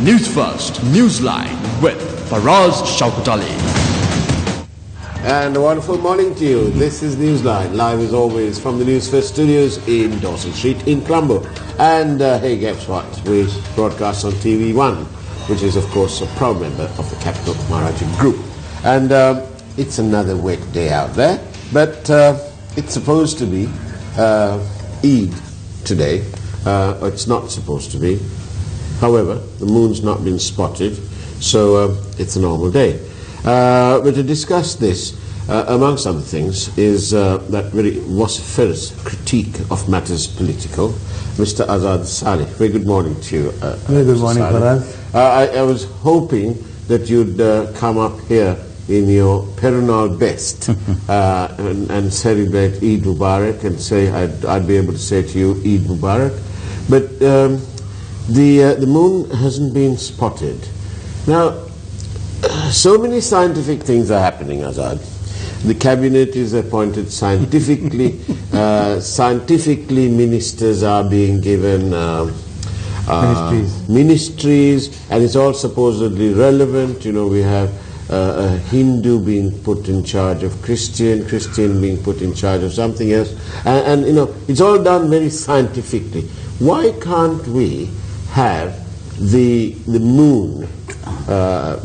Newsfirst, Newsline with Faraz Shauketaly. And a wonderful morning to you. This is Newsline, live as always from the Newsfirst studios in Dawson Street in Colombo. And hey, guess what? We broadcast on TV1, which is of course a proud member of the Capital Maharaja Group. And it's another wet day out there, but it's supposed to be Eid today. It's not supposed to be. However, the moon's not been spotted, so it's a normal day. But to discuss this, amongst other things, is that very vociferous critique of matters political. Mr. Azath Sally, very good morning to you. Very good morning, Faraz. I was hoping that you'd come up here in your perennial best and celebrate Eid Mubarak and say, I'd be able to say to you, Eid Mubarak. But the moon hasn't been spotted. Now, so many scientific things are happening, Azad. The cabinet is appointed scientifically. Scientifically, ministers are being given ministries, and it's all supposedly relevant. You know, we have a Hindu being put in charge of Christian being put in charge of something else, and you know, it's all done very scientifically. Why can't we have the moon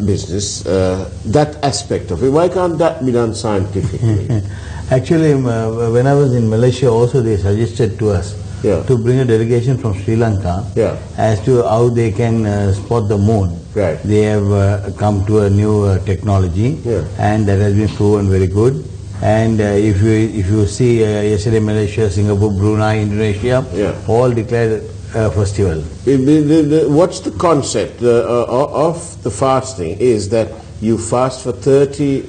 business, that aspect of it? Why can't that be done scientifically? Actually, when I was in Malaysia also, they suggested to us to bring a delegation from Sri Lanka as to how they can spot the moon. Right. They have come to a new technology, and that has been proven very good. And if you see yesterday, Malaysia, Singapore, Brunei, Indonesia, all declared festival. What's the concept of the fasting? Is that you fast for 30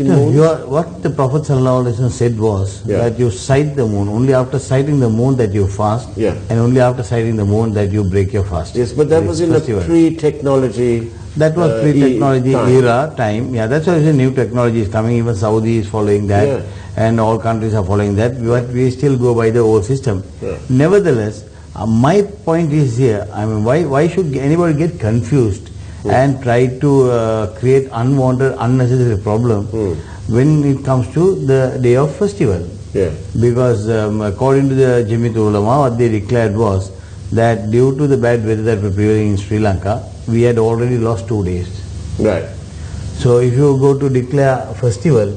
moons? What the Prophet ﷺ said was that you sight the moon. Only after sighting the moon that you fast, and only after sighting the moon that you break your fast. Yes, but that was in festival. A pre-technology. That was pre-technology era time. Yeah, that's why the new technology is coming. Even Saudi is following that, and all countries are following that. But we still go by the old system. Nevertheless, my point is here, I mean, why should anybody get confused and try to create unwanted, unnecessary problem when it comes to the day of festival? Because according to the Jamiat Ulama, what they declared was that due to the bad weather that was prevailing in Sri Lanka, we had already lost 2 days. Right. So if you go to declare festival,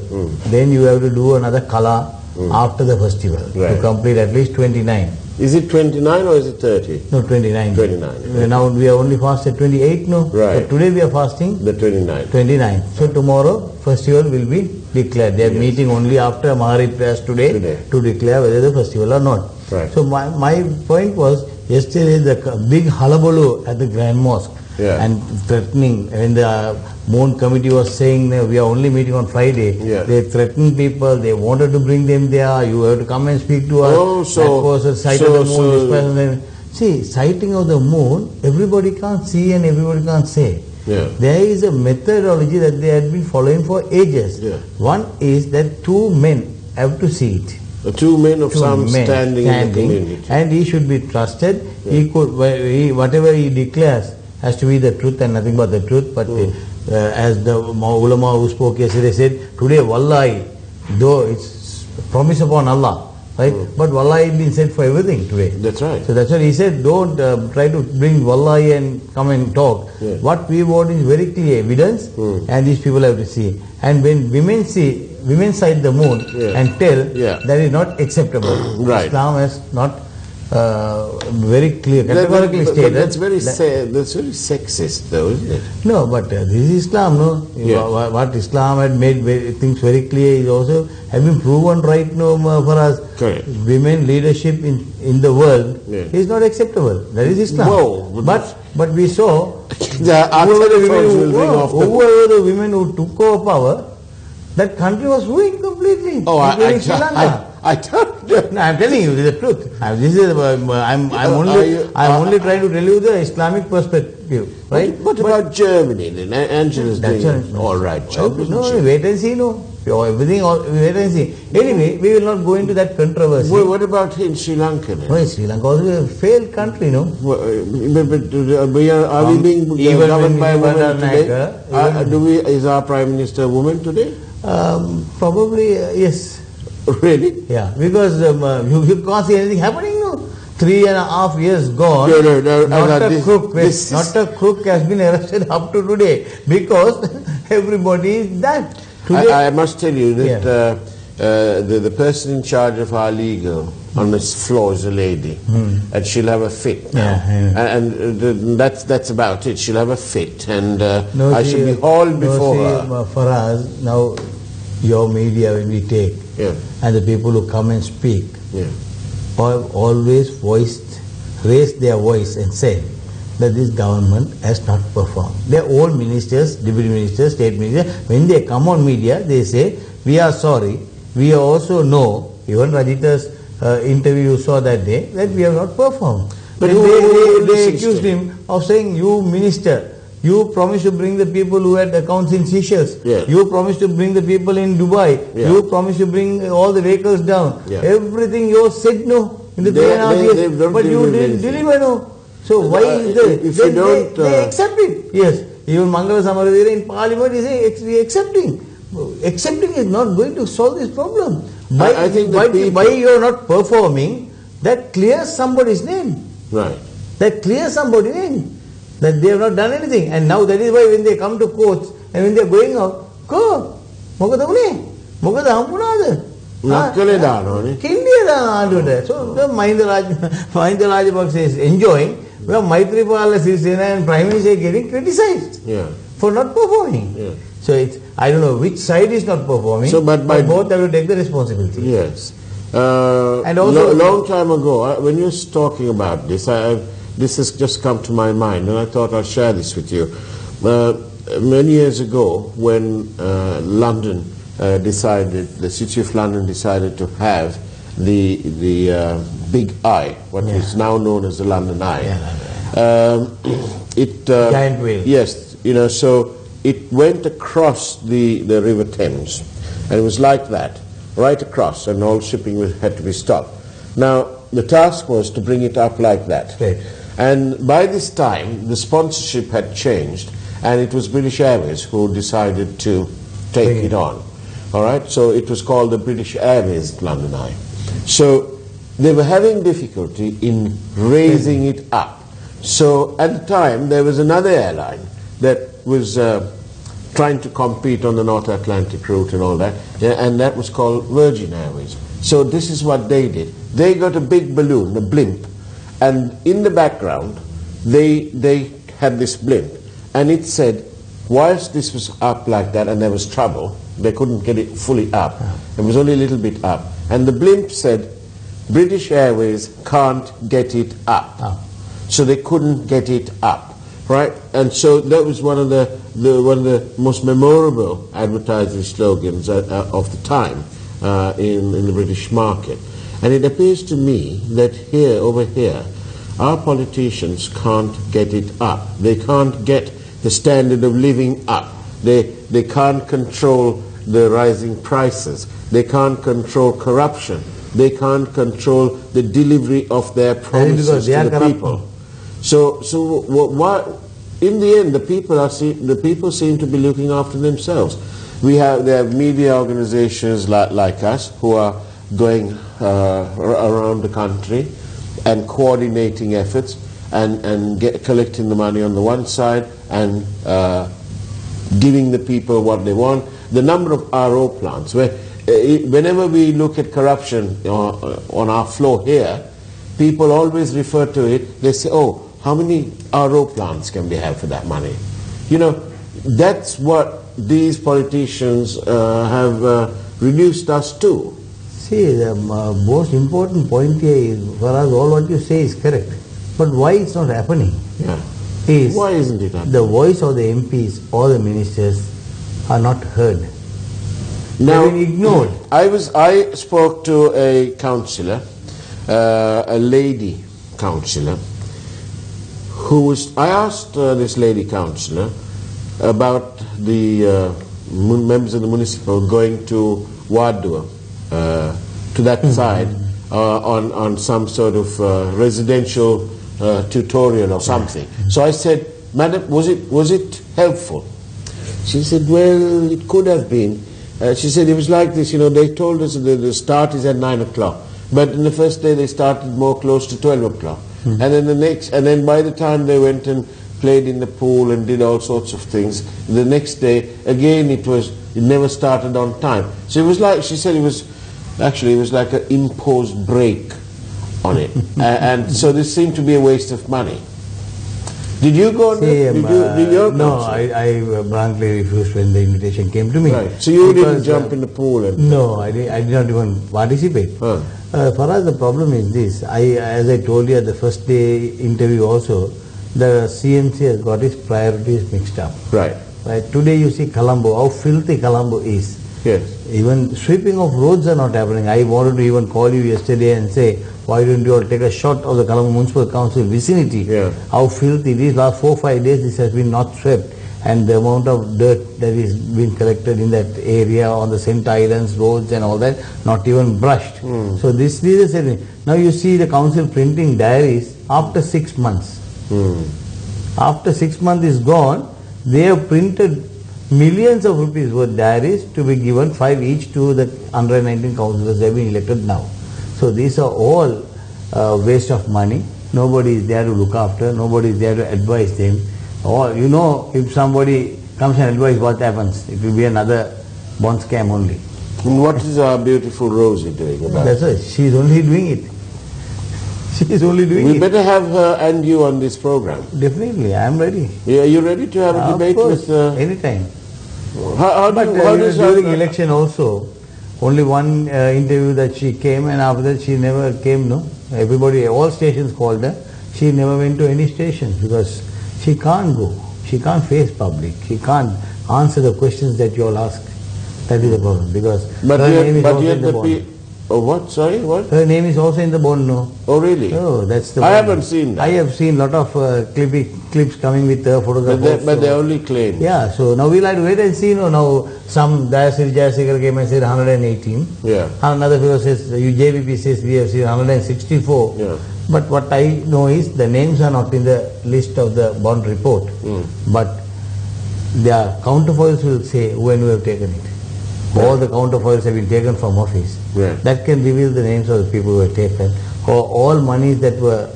then you have to do another kala after the festival to complete at least 29. Is it 29 or is it 30? No, 29. 29. Now we are only fasted 28, no? Right. So today we are fasting the 29. 29. So tomorrow festival will be declared. They are meeting only after Maghrib prayers today to declare whether the festival or not. Right. So my point was, yesterday the big hullabaloo at the Grand Mosque and threatening, when the Moon Committee was saying we are only meeting on Friday, they threatened people, they wanted to bring them there, you have to come and speak to us. That was a sight of the moon, this person. See, sighting of the moon, everybody can't see and everybody can't say. There is a methodology that they had been following for ages. One is that 2 men have to see it. 2 men of some standing in the community. And he should be trusted. He could, whatever he declares has to be the truth and nothing but the truth. But as the ulama who spoke yesterday said, today wallahi, though it's promise upon Allah, right? But wallahi has been said for everything today. That's right. So that's what he said, don't try to bring wallahi and come and talk. What we want is very clear evidence, and these people have to see. And when women sight the moon and tell, that is not acceptable. Islam has not very clear, categorically stated. That's very sexist though, isn't it? No, but this is Islam, no? What Islam had made things very clear is also have been proven right now for us. Correct. Women leadership in the world is not acceptable. That is Islam. Whoa, but we saw whoever the women who took over power, that country was ruined completely. Oh, I don't know. No, I'm telling you the truth. I'm only trying to tell you the Islamic perspective, right? What about Germany then? Angela's doing all right job, isn't she? Wait and see, no. everything, wait and see. Anyway, we will not go into that controversy. Well, what about in Sri Lanka then? Well, Sri Lanka also a failed country, no? Well, are we being governed by a woman today? Is our Prime Minister a woman today? Probably, yes. Really? Yeah, because you can't see anything happening, no? 3.5 years gone. No, not a crook has been arrested up to today because everybody is that. Today, I must tell you that the person in charge of our legal on this floor is a lady, and she'll have a fit now. And that's about it. She'll have a fit, and I should be hauled before her. Faraz, now your media when we take, and the people who come and speak, have always raised their voice and said that this government has not performed. They're all ministers, deputy ministers, state ministers. When they come on media, they say, we are sorry. We also know, even Rajita's interview you saw that day, that we have not performed. But they accused him of saying, you minister, you promised to bring the people who had accounts in Seychelles. You promised to bring the people in Dubai. You promised to bring all the vehicles down. Everything you said no in the 3.5 years. But you didn't deliver no. So why is they accept it? Yes. Even Mangala Samaradira in Parliament is saying we accepting. Accepting is not going to solve this problem. I think why you are not performing, that clears somebody's name. Right. That clears somebody's name. That they have not done anything. And now that is why when they come to courts and when they are going out, go. Mogada une. Mogada hampunada. Nakkale daano ne. Kindiya daano. So the Mahinda Rajapaksa is enjoying, where Maitripala Sirisena and Prime Minister are getting criticized for not performing. So it's, I don't know which side is not performing, so, but both have to take the responsibility. Yes. And also, long time ago, when you were talking about this, this has just come to my mind, and I thought I'd share this with you. Many years ago, when London decided, the City of London decided to have the Big Eye, what is now known as the London Eye. Giant whale. Yes, you know, so it went across the River Thames, and it was like that, right across, and all shipping had to be stopped. Now, the task was to bring it up like that. Right. And by this time, the sponsorship had changed, and it was British Airways who decided to take it on. All right, so it was called the British Airways London Eye. So they were having difficulty in raising it up. So at the time, there was another airline that was trying to compete on the North Atlantic route and all that, and that was called Virgin Airways. So this is what they did. They got a big balloon, a blimp, and in the background, they had this blimp, and it said, whilst this was up like that and there was trouble, they couldn't get it fully up. It was only a little bit up. And the blimp said, British Airways can't get it up. So they couldn't get it up, right? And so that was one of the most memorable advertising slogans of the time in the British market. And it appears to me that over here, our politicians can't get it up. They can't get the standard of living up. They can't control the rising prices. They can't control corruption. They can't control the delivery of their promises to the people. So what? In the end, the people seem to be looking after themselves. They have media organizations like us who are going around the country and coordinating efforts and collecting the money on the one side and giving the people what they want. The number of RO plants, whenever we look at corruption on our floor here, people always refer to it. They say, oh, how many RO plants can we have for that money? You know, that's what these politicians have reduced us to. See, the most important point here is, Faraz, all what you say is correct. But why it's not happening? Why isn't it happening? The voice of the MPs or the ministers are not heard. Now, they've been ignored. I spoke to a councillor, a lady councillor, I asked this lady councillor about the members of the municipal going to Wadua, to that side, on some sort of residential tutorial or something. So I said, Madam, was it helpful? She said, well, it could have been. She said, it was like this, you know, they told us that the start is at 9 o'clock. But in the first day they started more close to 12 o'clock. And then by the time they went and played in the pool and did all sorts of things, the next day, again it never started on time. So it was like, she said it was like an imposed break on it. And so this seemed to be a waste of money. Did you go on No, I blankly refused when the invitation came to me. Right. So you didn't jump in the pool? No, I did not even participate. Faraz, the problem is this. As I told you at the first day interview also, the CMC has got its priorities mixed up. Right. Today you see Colombo, how filthy Colombo is. Yes. Even sweeping of roads are not happening. I wanted to even call you yesterday and say, why don't you all take a shot of the Colombo Municipal Council vicinity? Yeah. How filthy it is. Last 4-5 days this has been not swept. And the amount of dirt that is being collected in that area on the St. Islands roads and all that, not even brushed. So this is a now you see the council printing diaries after 6 months. After 6 months is gone, they have printed millions of rupees worth diaries to be given, 5 each to the 119 councillors that have been elected now. So these are all waste of money. Nobody is there to look after, nobody is there to advise them. Or you know, if somebody comes and advises, what happens? It will be another bond scam only. And what is our beautiful Rosie doing about That's it. She is only doing it. She is only doing it. We better have her and you on this program. Definitely, I am ready. Yeah, are you ready to have a debate with... anytime. During election also, only one interview that she came, and after that she never came, no? Everybody, all stations called her. She never went to any station because she can't go. She can't face public. She can't answer the questions that you all ask. That is the problem because her name is also in the bond. Oh, what? Sorry, what? Her name is also in the bond, no? Oh, really? Oh, that's the I haven't seen that. I have seen lot of clips coming with her photograph. But they only claim. Yeah, so now we'll have to wait and see. Now some Jayasekar came and said 118. Yeah. Another fellow says, UJVP says we have seen 164. Yeah. But what I know is the names are not in the list of the bond report. But their counterfoils will say when we have taken it. All the counterfoils have been taken from office. Yeah. That can reveal the names of the people who were taken. Or all monies that were...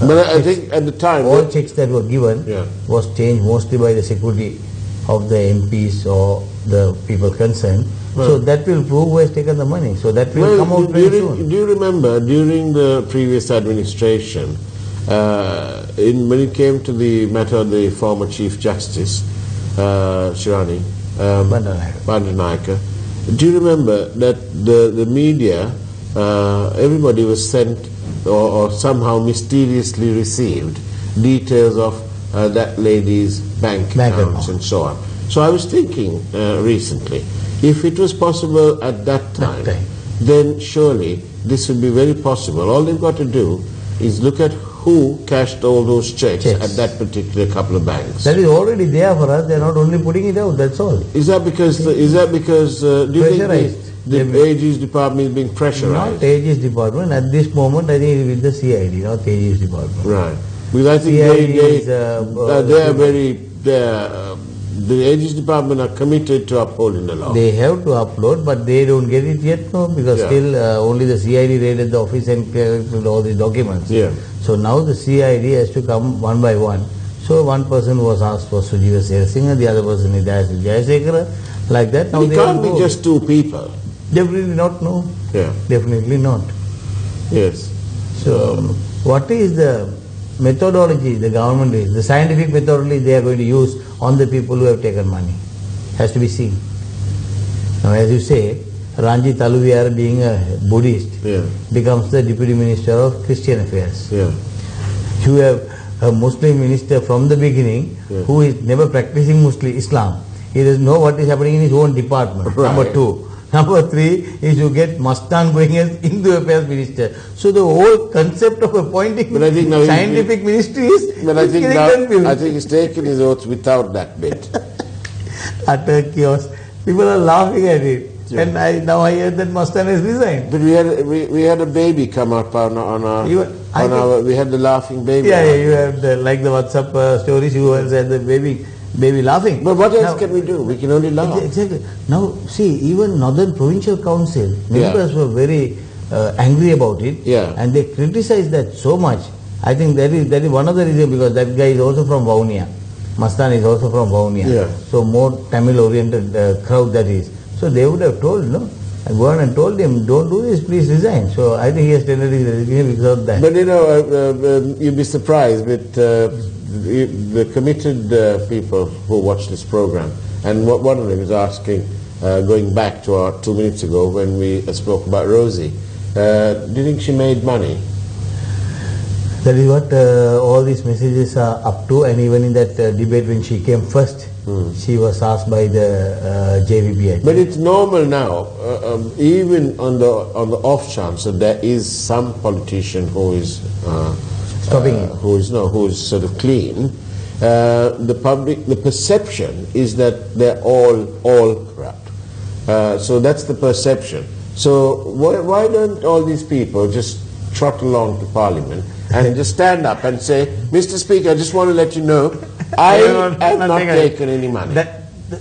but I think at the time... All checks that were given was changed mostly by the security of the MPs or the people concerned. So that will prove who has taken the money. So that will come out very soon. Do you remember during the previous administration, when it came to the matter of the former Chief Justice, Shirani, Bandanayaka, do you remember that the media, everybody was sent or somehow mysteriously received details of that lady's bank accounts and so on. So I was thinking recently, if it was possible at that time, then surely this would be very possible. All they've got to do is look at who cashed all those checks at that particular couple of banks. That is already there for us. They are not only putting it out. That's all. Is that because? Do you think the AG's department is being pressurized? Not AG's department. At this moment, I think it is with the CID, not AG's department. Right. Because I think they are very. The AG's department are committed to upholding the law. They have to upload, but they don't get it yet, no, because still only the CID raided the office and collected all the documents. So now the CID has to come one by one. So one person was asked for Sujiva Singh, the other person is Jayasekara, like that. Now it can't be just two people. Definitely not, no. Definitely not. Yes. So what is the methodology the government is, the scientific methodology they are going to use on the people who have taken money? Has to be seen. Now as you say, Ranjit Aluviyar being a Buddhist becomes the Deputy Minister of Christian Affairs. You have a Muslim minister from the beginning who is never practicing Muslim Islam. He doesn't know what is happening in his own department. Number 2. Number 3 is you get Mastan going as Hindu Affairs Minister. So the whole concept of appointing scientific ministry is I think he's taken his oath without that bit. utter chaos. People are laughing at it. Yeah. And now I hear that Mastan has resigned. But we had a baby come up on our we had the laughing baby. Yeah, you have like the WhatsApp stories. You also had the baby laughing. But what else can we do? We can only laugh. Exactly. Now see, even Northern Provincial Council members were very angry about it. Yeah. And they criticized that so much. I think that is one of the reasons, because that guy is also from Vaunia. Mastan is also from Vaunia. Yeah. So more Tamil-oriented crowd that is. So they would have told, no? And gone and told him, don't do this, please resign. So I think he has tendered his resignation because of that. But you know, you'd be surprised with the committed people who watch this program. And one of them is asking, going back to our 2 minutes ago when we spoke about Rosie, do you think she made money? That is what all these messages are up to. And even in that debate when she came first, she was asked by the JVP. But it's normal now, even on the off chance that there is some politician who is stopping it, who is sort of clean. The perception is that they're all corrupt. So that's the perception. So why don't all these people just trot along to Parliament and just stand up and say, Mr. Speaker, I just want to let you know, I have not taken any money.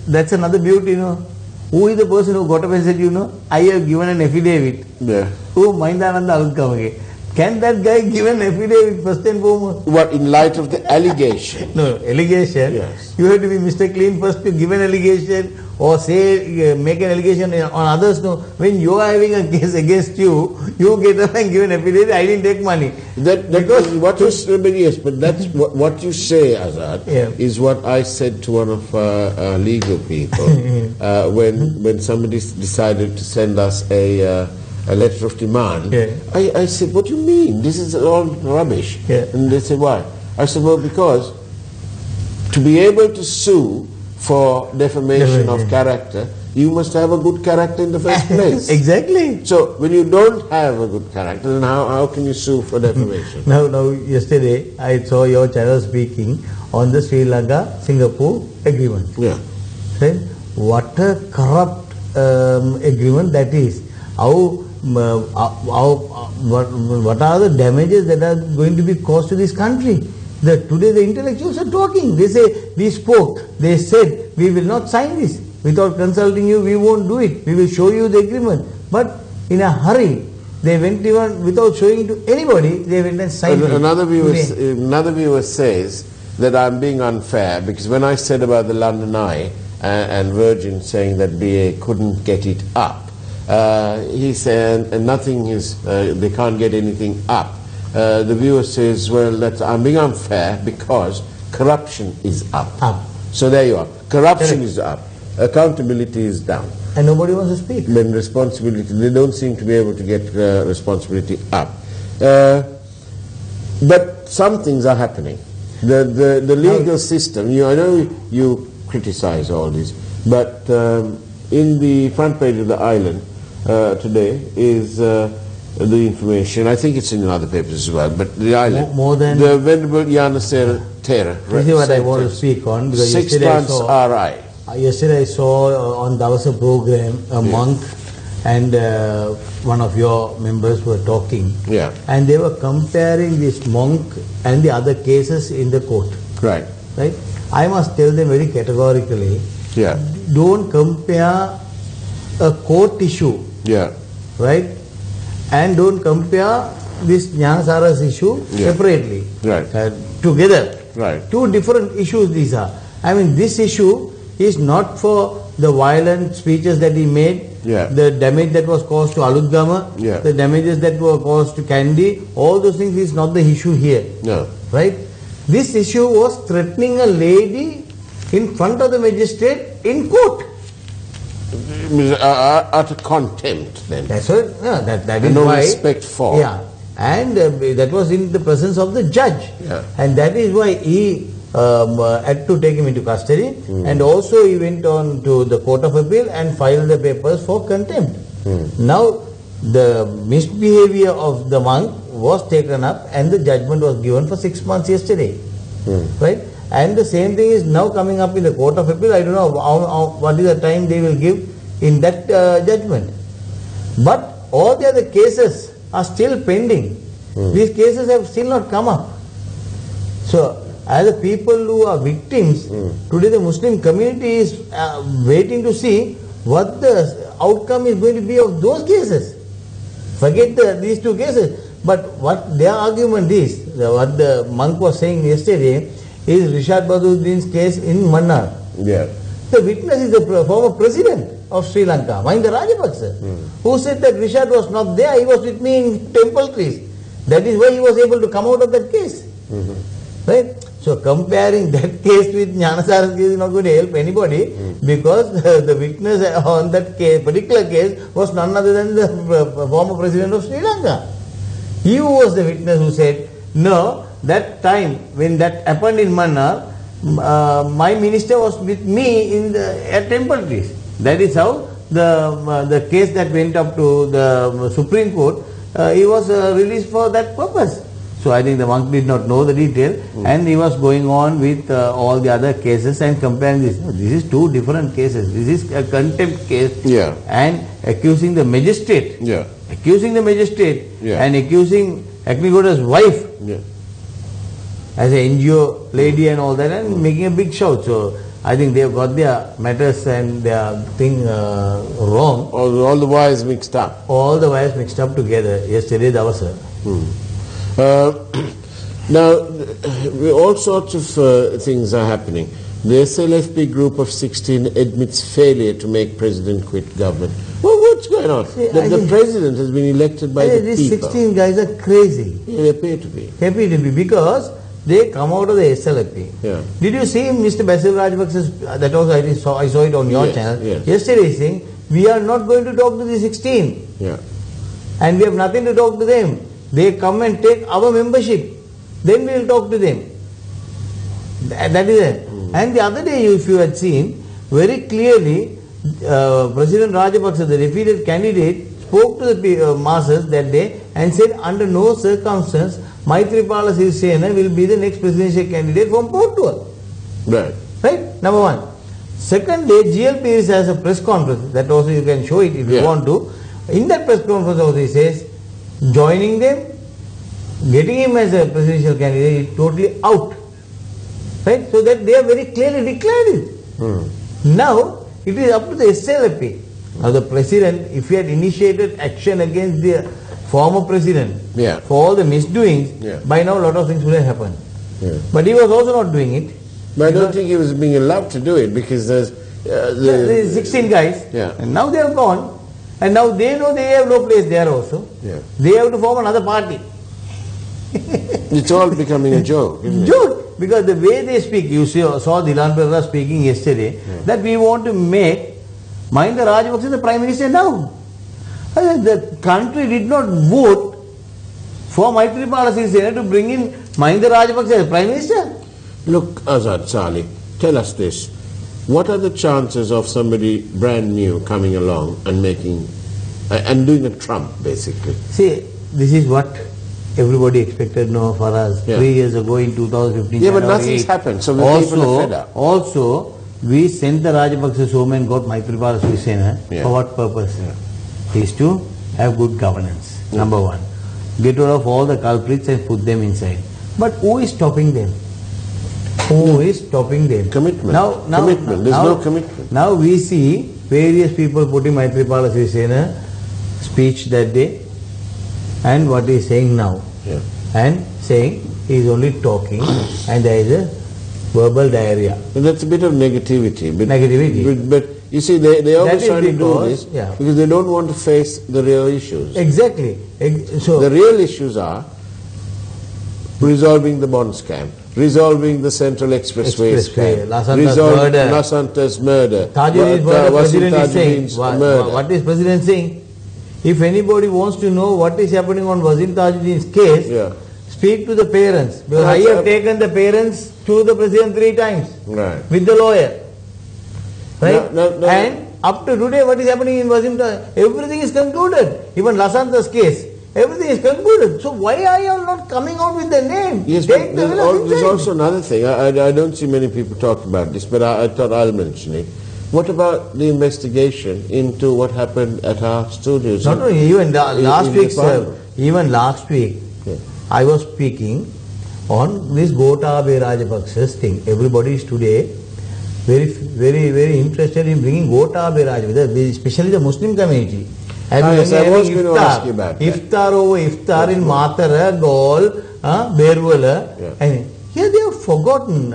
That's another beauty, you know. Who is the person who got up and said, you know, I have given an affidavit? Yeah. Who Maindananda Alkamage? Can that guy give an affidavit first and foremost? What, in light of the allegation? No, allegation. Yes. You have to be Mr. Clean first to give an allegation or say, make an allegation on others. No, when you are having a case against you, you get up and give an affidavit, I didn't take money. Because what you say, yes, but that's what you say, Azath, is what I said to one of our legal people when somebody decided to send us a letter of demand. I said, what do you mean? This is all rubbish. And they said, why? I said, well, because to be able to sue for defamation of character, you must have a good character in the first place. Exactly. So when you don't have a good character, then how can you sue for defamation? Now, yesterday I saw your channel speaking on the Sri Lanka-Singapore agreement. Yeah. Right? What a corrupt agreement that is. What are the damages that are going to be caused to this country? Today the intellectuals are talking. They say, we spoke. They said, we will not sign this. Without consulting you, we won't do it. We will show you the agreement. But in a hurry, they went even without showing to anybody, they went and signed it. Another viewer says that I'm being unfair because when I said about the London Eye and Virgin saying that BA couldn't get it up, he said nothing is, they can't get anything up. The viewer says, well, I'm being unfair because corruption is up. So there you are. Corruption is up. Accountability is down. And nobody wants to speak. Then responsibility, they don't seem to be able to get responsibility up. But some things are happening. The legal system, I know you criticize all this, but in the front page of the Island today is the information, I think it's in other papers as well, but the Island, more than the Venerable Yanasera Terra. This is what I want to speak on. Because 6 months RI. Yesterday I saw on Davasa program a monk and one of your members were talking. Yeah. And they were comparing this monk and the other cases in the court. Right. Right? I must tell them very categorically, don't compare a court issue. Yeah. Right? And don't compare this Jnanasara's issue separately. Right. Together. Right. Two different issues these are. I mean, this issue is not for the violent speeches that he made, the damage that was caused to Aludgama, the damages that were caused to Kandy, all those things is not the issue here. No. Right? This issue was threatening a lady in front of the magistrate in court. Utter contempt then. That's what, that is no why. Respect for. Yeah. And that was in the presence of the judge. Yeah. And that is why he had to take him into custody, and also he went on to the Court of Appeal and filed the papers for contempt. Now the misbehavior of the monk was taken up and the judgment was given for 6 months yesterday. Right? And the same thing is now coming up in the Court of Appeal. I don't know what is the time they will give in that judgment. But all the other cases are still pending. These cases have still not come up. So, as the people who are victims, today the Muslim community is waiting to see what the outcome is going to be of those cases. Forget these two cases. But what their argument is, what the monk was saying yesterday, is Rishad Baduddin's case in Mannar. Yeah. The witness is the former president of Sri Lanka, Mahinda Rajapaksa, who said that Rishad was not there, he was with me in temple trees. That is why he was able to come out of that case. Right? So comparing that case with Jnanasara's case is not going to help anybody, because the witness on that case, particular case was none other than the former president of Sri Lanka. He was the witness who said, no, that time when that happened in Mannar, my minister was with me in at temple trees. That is how the case that went up to the Supreme Court, he was released for that purpose. So I think the monk did not know the detail, and he was going on with all the other cases and comparing this. This is two different cases. This is a contempt case, and accusing the magistrate, and accusing Agnigoda's wife as an NGO lady and all that, and making a big shout. So I think they have got their matters and their thing wrong. All the wires mixed up. All the wires mixed up together. Yesterday, that was now, all sorts of things are happening. The SLFP group of 16 admits failure to make president quit government. Well, what's going on? See, the president has been elected by the these people. 16 guys are crazy. They appear to be. Happy to be, because they come out of the SLFP. Did you see Mr. Basil Rajapaksa's, that also I saw it on your channel, yesterday saying, we are not going to talk to the 16. And we have nothing to talk to them. They come and take our membership. Then we will talk to them. That is it. And the other day, if you had seen, very clearly, President Rajapaksa, the defeated candidate, spoke to the masses that day and said, under no circumstance, Maithripala Sirisena will be the next presidential candidate from Portugal. Right. Right? Number one. Second day, GLP has a press conference. That also you can show it if you want to. In that press conference also he says, joining them, getting him as a presidential candidate is totally out. Right? So that they have very clearly declared it. Now, it is up to the SLFP. Now the president, if he had initiated action against the former president for all the misdoings, by now a lot of things would have happened. But he was also not doing it. But I don't think he was being allowed to do it, because there's 16 guys, and now they have gone, and now they know they have no place there also. They have to form another party. It's all becoming a joke, isn't it? Joke, because the way they speak, you saw Dilan Perera speaking yesterday, that we want to make Mahinda Rajapaksa the Prime Minister now. The country did not vote for Maithripala Sirisena to bring in Mahinda Rajapaksa as Prime Minister. Look, Azath Sally, tell us this. What are the chances of somebody brand new coming along and making, and doing a Trump, basically? See, this is what everybody expected, no, Faraz. 3 years ago in 2015. But nothing's happened, so the people are fed up. Also, we sent the Rajapaksa home and got Maithripala Sirisena. For what purpose? Is to have good governance, number one. Get rid of all the culprits and put them inside. But who is stopping them? Who is stopping them? Commitment. There's no commitment. Now we see various people putting Maithripala Sirisena speech that day and what he is saying now. And saying he is only talking and there is a verbal diarrhea. And that's a bit of negativity. But you see, they always try to do this because they don't want to face the real issues. Exactly. So the real issues are resolving the bond scam, resolving the Central Expressway scam, resolving Lasanta's murder, What is President saying? If anybody wants to know what is happening on Wazir Tajuddin's case, speak to the parents. Because I have taken the parents to the President 3 times with the lawyer. Right? And up to today, what is happening in Wazir Tajuddin? Everything is concluded. Even Lasanta's case. everything is concluded. So why are you not coming out with the name? Yes, Take but there's also another thing. I don't see many people talk about this, but I thought I'll mention it. What about the investigation into what happened at our studios? Not only, even last week, yeah. I was speaking on this Gotabaya Rajapaksa's thing. Everybody is today very interested in bringing Gotabaya Rajapaksa, especially the Muslim community. Yes, I was going to ask you about that. Iftar over iftar in Matara, Gaul, Berwala. Yeah. And here they have forgotten.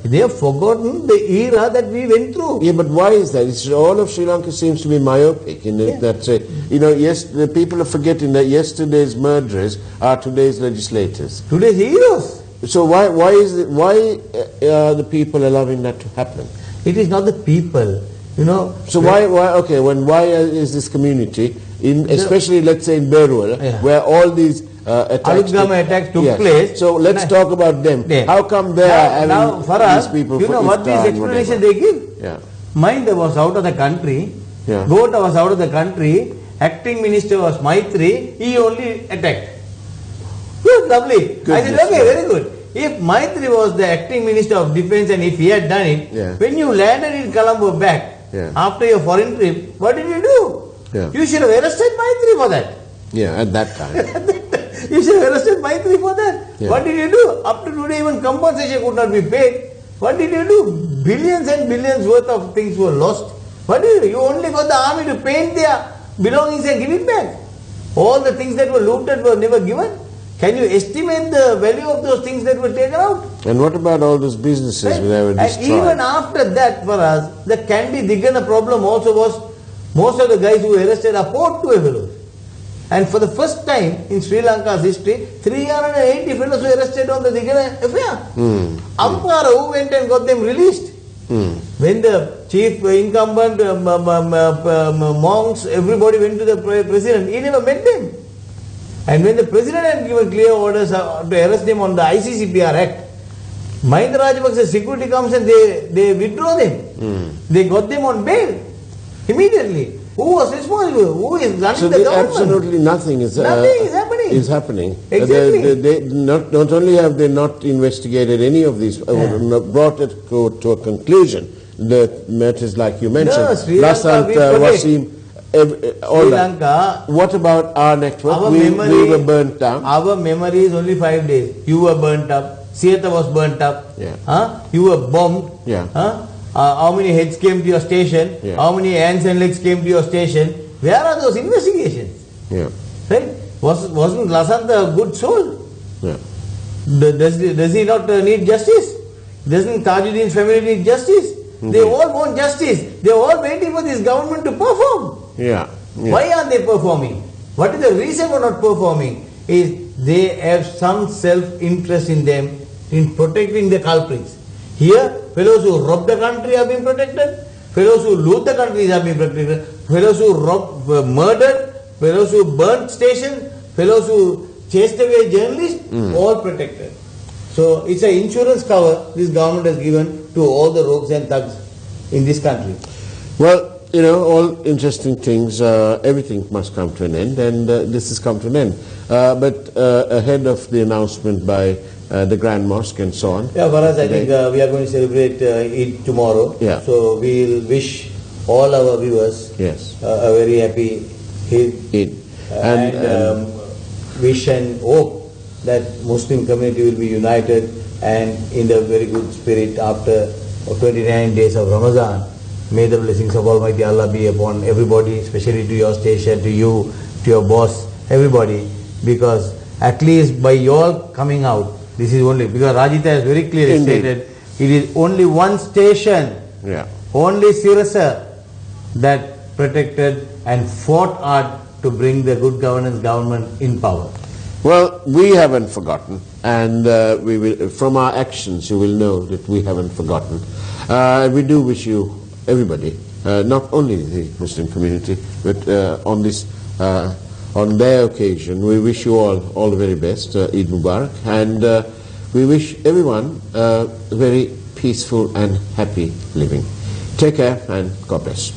They have forgotten the era that we went through. Yeah, but why is that? It's, all of Sri Lanka seems to be myopic in that yes, the people are forgetting that yesterday's murderers are today's legislators. Today's heroes. So why are the people allowing that to happen? It is not the people. So why is this community, especially let's say in Berwala, where all these attacks took place? So let's talk about them. Yeah. How come they are having Faraz, these people? What this explanation they give? Yeah. Minda was out of the country. Yeah. Gota was out of the country. Acting minister was Maitri. He only attacked. Good, lovely. I said, okay, very good. If Maitri was the acting minister of defense and if he had done it, when you landed in Colombo back, after your foreign trip, what did you do? Yeah. You should have arrested Maitri for that. Yeah, at that time. You should have arrested Maitri for that. Yeah. What did you do? Up to today, even compensation could not be paid. What did you do? Billions and billions worth of things were lost. What did you do? You only got the army to paint their belongings and give it back. All the things that were looted were never given. Can you estimate the value of those things that were taken out? And what about all those businesses that were destroyed? And even after that, for us, the Kandy Digana problem also was most of the guys who were arrested are port to fellows. And for the first time in Sri Lanka's history, 380 fellows were arrested on the Digana affair. Ampara, who went and got them released? When the chief incumbent, monks, everybody went to the president, he never met them. And when the president had given clear orders to arrest them on the ICCPR Act, Mahinda Rajapaksa's security comes and they withdraw them. They got them on bail immediately. Who was responsible? Who is running the government? Absolutely nothing is happening. Exactly. Not only have they not investigated any of these, brought it to a conclusion, the matters like you mentioned, Lasant, Wasim, Sri Lanka. What about our network? We were burnt down. Our memory is only 5 days. You were burnt up. Sieta was burnt up. You were bombed. How many heads came to your station? How many hands and legs came to your station? Where are those investigations? Right? Wasn't Lasant a good soul? Does he not need justice? Doesn't Tajuddin's family need justice? They all want justice. They are all waiting for this government to perform. Why aren't they performing? What is the reason for not performing? Is they have some self-interest in them in protecting the culprits. Here, fellows who rob the country have been protected. Fellows who loot the countries have been protected. Fellows who murdered. Fellows who burnt stations. Fellows who chased away journalists. All protected. So it's an insurance cover this government has given to all the rogues and thugs in this country. Well, all interesting things, everything must come to an end, and this has come to an end. But ahead of the announcement by the Grand Mosque and so on. Faraz, I think we are going to celebrate Eid tomorrow. So we'll wish all our viewers a very happy Eid. And wish and hope that Muslim community will be united and in the very good spirit after 29 days of Ramadan. May the blessings of Almighty Allah be upon everybody, especially to your station, to you, to your boss, everybody. Because at least by your coming out, this is only, because Rajita has very clearly stated, it is only one station, only Sirasa, that protected and fought hard to bring the good governance government in power. Well, we haven't forgotten, and we will, from our actions, you will know that we haven't forgotten. We do wish you, everybody, not only the Muslim community, but on their occasion, we wish you all the very best, Eid Mubarak, and we wish everyone very peaceful and happy living. Take care and God bless.